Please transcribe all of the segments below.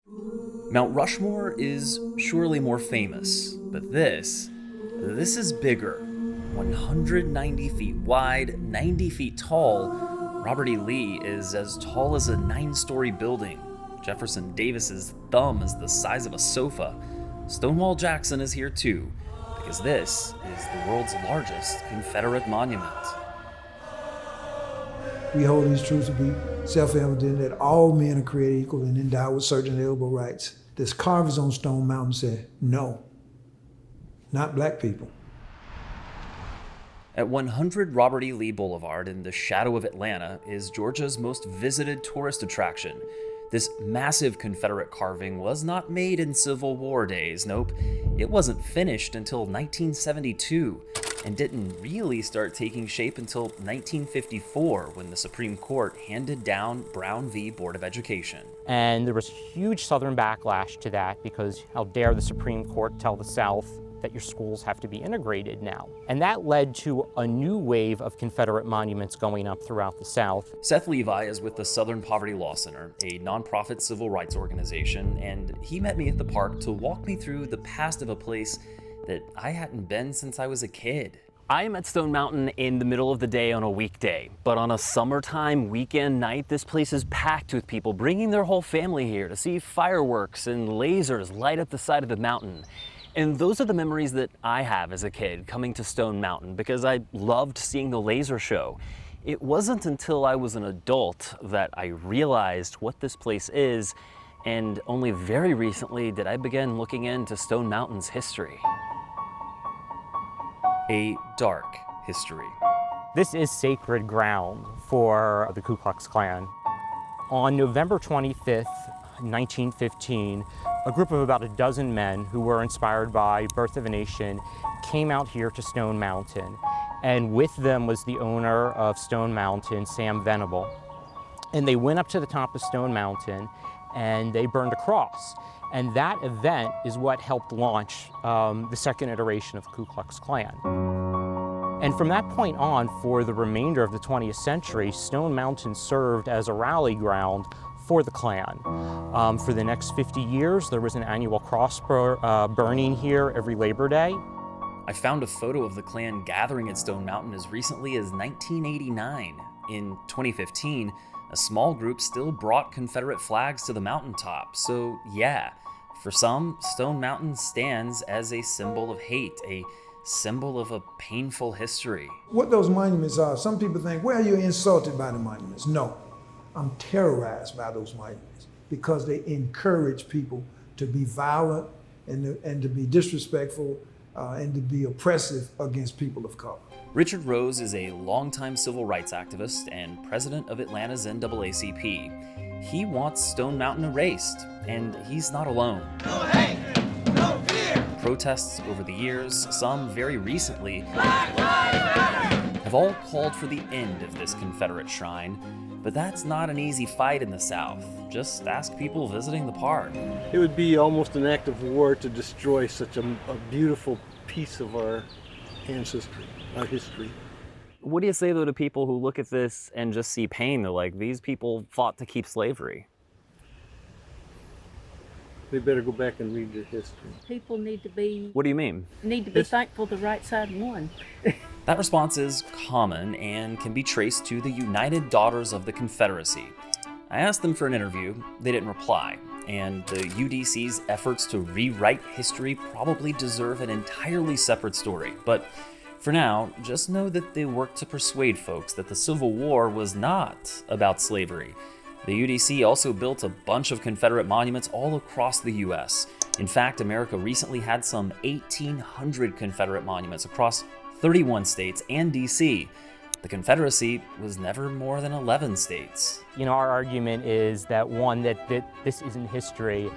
Mount Rushmore is surely more famous, but this is bigger. 190 feet wide, 90 feet tall, Robert E. Lee is as tall as a 9-story building. Jefferson Davis's thumb is the size of a sofa. Stonewall Jackson is here too, because this is the world's largest Confederate monument. We hold these truths to be self-evident that all men are created equal and endowed with certain inalienable rights. This carvers on Stone Mountain said, no, not black people. At 100 Robert E. Lee Boulevard in the shadow of Atlanta is Georgia's most visited tourist attraction. This massive Confederate carving was not made in Civil War days, nope. It wasn't finished until 1972 and didn't really start taking shape until 1954 when the Supreme Court handed down Brown v. Board of Education. And there was huge Southern backlash to that because how dare the Supreme Court tell the South that your schools have to be integrated now. And that led to a new wave of Confederate monuments going up throughout the South. Seth Levi is with the Southern Poverty Law Center, a nonprofit civil rights organization, and he met me at the park to walk me through the past of a place that I hadn't been since I was a kid. I am at Stone Mountain in the middle of the day on a weekday, but on a summertime weekend night, this place is packed with people bringing their whole family here to see fireworks and lasers light up the side of the mountain. And those are the memories that I have as a kid coming to Stone Mountain because I loved seeing the laser show. It wasn't until I was an adult that I realized what this place is, and only very recently did I begin looking into Stone Mountain's history. A dark history. This is sacred ground for the Ku Klux Klan. On November 25th, 1915, a group of about a dozen men who were inspired by Birth of a Nation came out here to Stone Mountain. And with them was the owner of Stone Mountain, Sam Venable. And they went up to the top of Stone Mountain and they burned a cross. And that event is what helped launch the second iteration of the Ku Klux Klan. And from that point on, for the remainder of the 20th century, Stone Mountain served as a rally ground for the Klan. For the next 50 years, there was an annual cross burning here every Labor Day. I found a photo of the Klan gathering at Stone Mountain as recently as 1989. In 2015, a small group still brought Confederate flags to the mountaintop. So yeah, for some, Stone Mountain stands as a symbol of hate, a symbol of a painful history. What those monuments are, some people think, well, you're insulted by the monuments. No. I'm terrorized by those monuments because they encourage people to be violent and to be disrespectful and to be oppressive against people of color. Richard Rose is a longtime civil rights activist and president of Atlanta's NAACP. He wants Stone Mountain erased, and he's not alone. No hate, no fear. Protests over the years, some very recently, Black Lives Matter. have all called for the end of this Confederate shrine. But that's not an easy fight in the South. Just ask people visiting the park. It would be almost an act of war to destroy such a beautiful piece of our ancestry, our history. What do you say, though, to people who look at this and just see pain? They're like, these people fought to keep slavery. They better go back and read their history. People need to be What do you mean? thankful the right side won. That response is common and can be traced to the United Daughters of the Confederacy. I asked them for an interview, they didn't reply, and the UDC's efforts to rewrite history probably deserve an entirely separate story. But for now, just know that they worked to persuade folks that the Civil War was not about slavery. The UDC also built a bunch of Confederate monuments all across the US. In fact, America recently had some 1,800 Confederate monuments across 31 states and DC. The Confederacy was never more than 11 states. You know, our argument is that one, that this isn't history,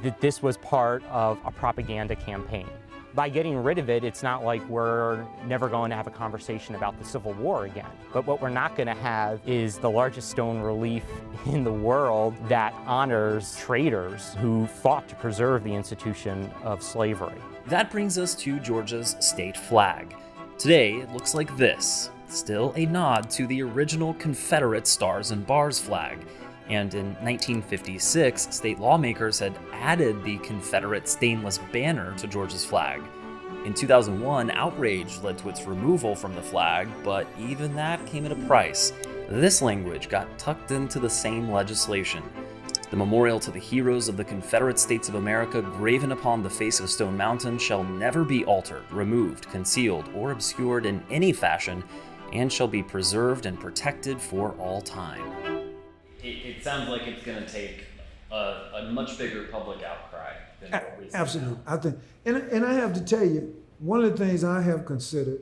that this was part of a propaganda campaign. By getting rid of it, it's not like we're never going to have a conversation about the Civil War again. But what we're not going to have is the largest stone relief in the world that honors traitors who fought to preserve the institution of slavery. That brings us to Georgia's state flag. Today, it looks like this, still a nod to the original Confederate Stars and Bars flag. And in 1956, state lawmakers had added the Confederate stainless banner to Georgia's flag. In 2001, outrage led to its removal from the flag, but even that came at a price. This language got tucked into the same legislation. The memorial to the heroes of the Confederate States of America graven upon the face of Stone Mountain shall never be altered, removed, concealed, or obscured in any fashion, and shall be preserved and protected for all time. It sounds like it's going to take a much bigger public outcry than what we see now. Absolutely. I think, and I have to tell you, one of the things I have considered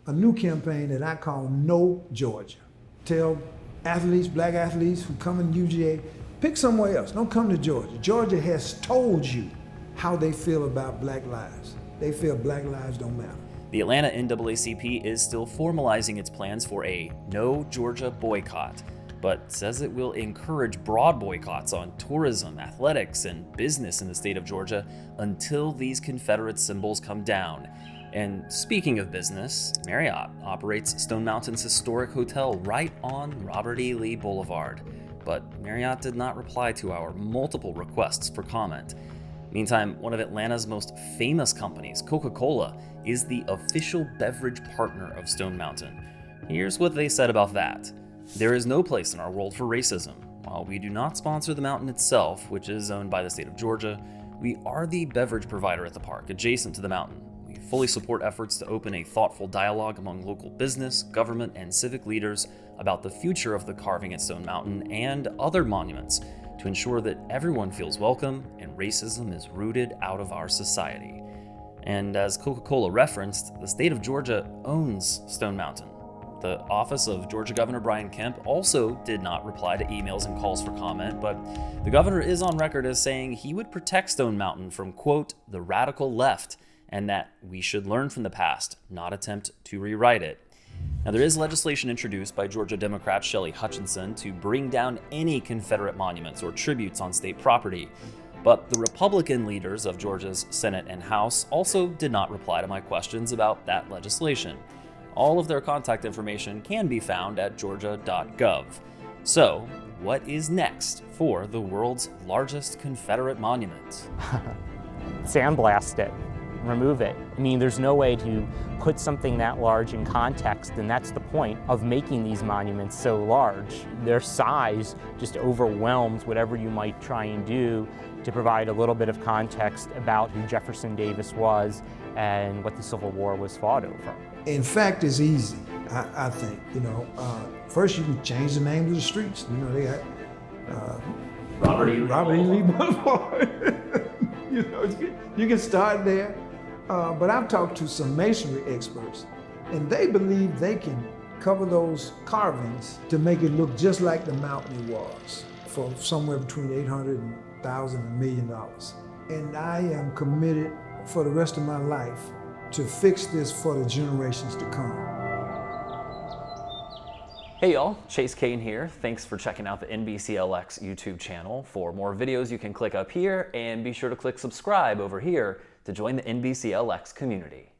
a new campaign that I call No Georgia. Tell athletes, black athletes who come in UGA, pick somewhere else. Don't come to Georgia. Georgia has told you how they feel about black lives. They feel black lives don't matter. The Atlanta NAACP is still formalizing its plans for a No Georgia boycott, but says it will encourage broad boycotts on tourism, athletics, and business in the state of Georgia until these Confederate symbols come down. And speaking of business, Marriott operates Stone Mountain's historic hotel right on Robert E. Lee Boulevard. But Marriott did not reply to our multiple requests for comment. Meantime, one of Atlanta's most famous companies, Coca-Cola, is the official beverage partner of Stone Mountain. Here's what they said about that. There is no place in our world for racism. While we do not sponsor the mountain itself, which is owned by the state of Georgia, we are the beverage provider at the park, adjacent to the mountain. We fully support efforts to open a thoughtful dialogue among local business, government, and civic leaders about the future of the carving at Stone Mountain and other monuments to ensure that everyone feels welcome and racism is rooted out of our society. And as Coca-Cola referenced, the state of Georgia owns Stone Mountain. The office of Georgia Governor Brian Kemp also did not reply to emails and calls for comment, but the governor is on record as saying he would protect Stone Mountain from, quote, the radical left, and that we should learn from the past, not attempt to rewrite it. Now, there is legislation introduced by Georgia Democrat Shelley Hutchinson to bring down any Confederate monuments or tributes on state property, but the Republican leaders of Georgia's Senate and House also did not reply to my questions about that legislation. All of their contact information can be found at georgia.gov. So, what is next for the world's largest Confederate monument? Sandblast it, remove it. I mean, there's no way to put something that large in context, and that's the point of making these monuments so large. Their size just overwhelms whatever you might try and do to provide a little bit of context about who Jefferson Davis was and what the Civil War was fought over. In fact, it's easy, I think. First you can change the names of the streets. They got Robert E. Lee Boulevard. You can start there. But I've talked to some masonry experts, and they believe they can cover those carvings to make it look just like the mountain it was, for somewhere between $800,000 and $1 million. And I am committed for the rest of my life to fix this for the generations to come. Hey y'all, Chase Cain here. Thanks for checking out the NBCLX YouTube channel. For more videos, you can click up here and be sure to click subscribe over here to join the NBCLX community.